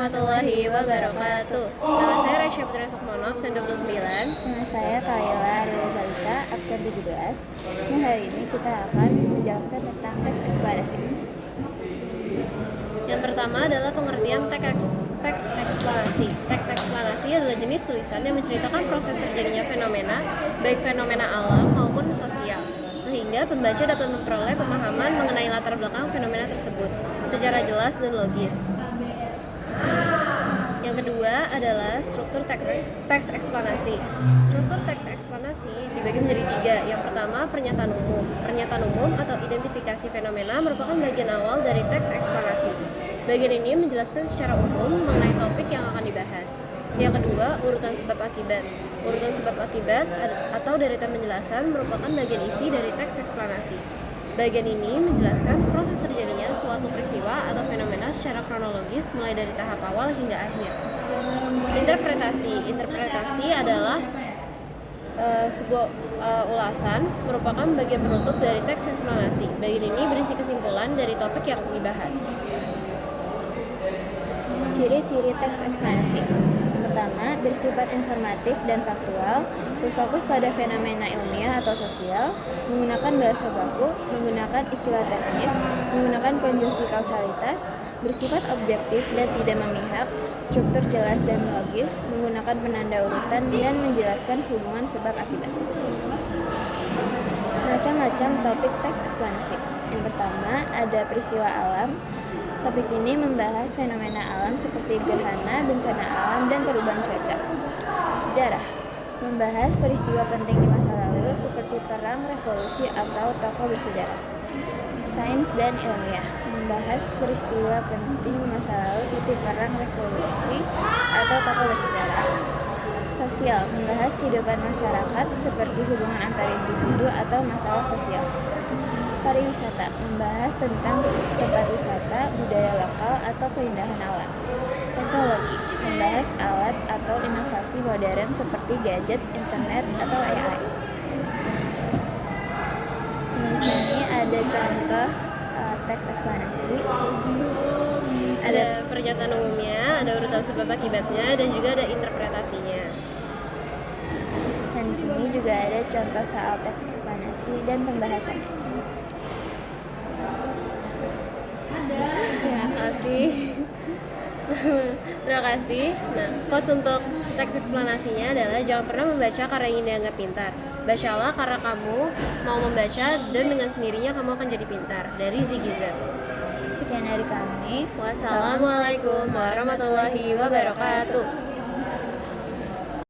warahmatullahi wabarakatuh. Nama saya Rasya Putri Sukmono, absen 29. Nama saya Kaila Ria Zalika, absen 17. Nah, hari ini kita akan menjelaskan tentang teks ekspresi. Yang pertama adalah pengertian teks eksplanasi. Teks eksplanasi adalah jenis tulisan yang menceritakan proses terjadinya fenomena, baik fenomena alam maupun sosial, sehingga pembaca dapat memperoleh pemahaman mengenai latar belakang fenomena tersebut secara jelas dan logis. Yang kedua adalah struktur teks eksplanasi. Struktur teks eksplanasi dibagi menjadi 3. Yang pertama, pernyataan umum. Pernyataan umum atau identifikasi fenomena merupakan bagian awal dari teks eksplanasi. Bagian ini menjelaskan secara umum mengenai topik yang akan dibahas. Yang kedua, urutan sebab akibat. Urutan sebab akibat atau deretan penjelasan merupakan bagian isi dari teks eksplanasi. Bagian ini menjelaskan proses terjadinya suatu peristiwa atau fenomena secara kronologis mulai dari tahap awal hingga akhir. Interpretasi adalah sebuah ulasan merupakan bagian penutup dari teks eksplanasi. Bagian ini berisi kesimpulan dari topik yang dibahas. Ciri-ciri teks eksplanasi. Pertama, bersifat informatif dan faktual, berfokus pada fenomena ilmiah atau sosial, menggunakan bahasa baku, menggunakan istilah teknis, menggunakan konjungsi kausalitas, bersifat objektif dan tidak memihak, struktur jelas dan logis, menggunakan penanda urutan dan menjelaskan hubungan sebab akibat. Macam-macam topik teks eksplanasi. Yang pertama, ada peristiwa alam. Topik ini membahas fenomena alam seperti gerhana, bencana alam, dan perubahan cuaca. Sejarah membahas peristiwa penting di masa lalu seperti perang, revolusi, atau tokoh bersejarah. Sains dan ilmiah membahas peristiwa penting di masa lalu seperti perang, revolusi, atau tokoh bersejarah. Sosial membahas kehidupan masyarakat seperti hubungan antar individu atau masalah sosial. Pariwisata membahas tentang tempat wisata, budaya lokal, atau keindahan alam. Teknologi membahas alat atau inovasi modern seperti gadget, internet, atau AI. Di sini ada contoh teks eksplanasi. Ada pernyataan umumnya, ada urutan sebab akibatnya, dan juga ada interpretasinya. Dan di sini juga ada contoh soal teks eksplanasi dan pembahasannya. Terima kasih. Nah, quotes untuk teks eksplanasinya adalah jangan pernah membaca karena ingin dianggap pintar. Bacalah karena kamu mau membaca dan dengan sendirinya kamu akan jadi pintar. Dari Ziggy Z. Sekian dari kami. Wassalamualaikum warahmatullahi wabarakatuh.